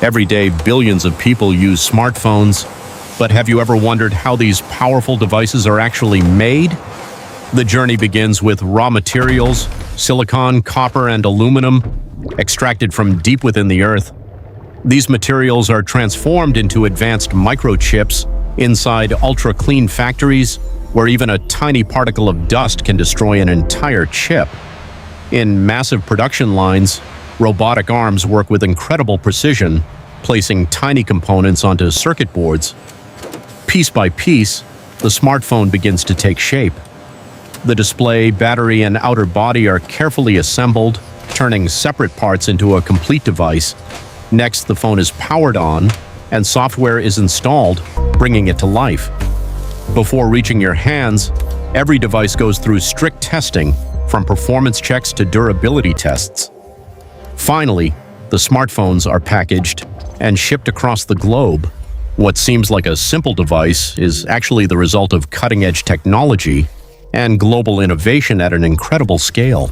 Every day, billions of people use smartphones. But have you ever wondered how these powerful devices are actually made? The journey begins with raw materials, silicon, copper, and aluminum, extracted from deep within the earth. These materials are transformed into advanced microchips inside ultra-clean factories, where even a tiny particle of dust can destroy an entire chip. In massive production lines, robotic arms work with incredible precision, placing tiny components onto circuit boards. Piece by piece, the smartphone begins to take shape. The display, battery, and outer body are carefully assembled, turning separate parts into a complete device. Next, the phone is powered on, and software is installed, bringing it to life. Before reaching your hands, every device goes through strict testing, from performance checks to durability tests. Finally, the smartphones are packaged and shipped across the globe. What seems like a simple device is actually the result of cutting-edge technology and global innovation at an incredible scale.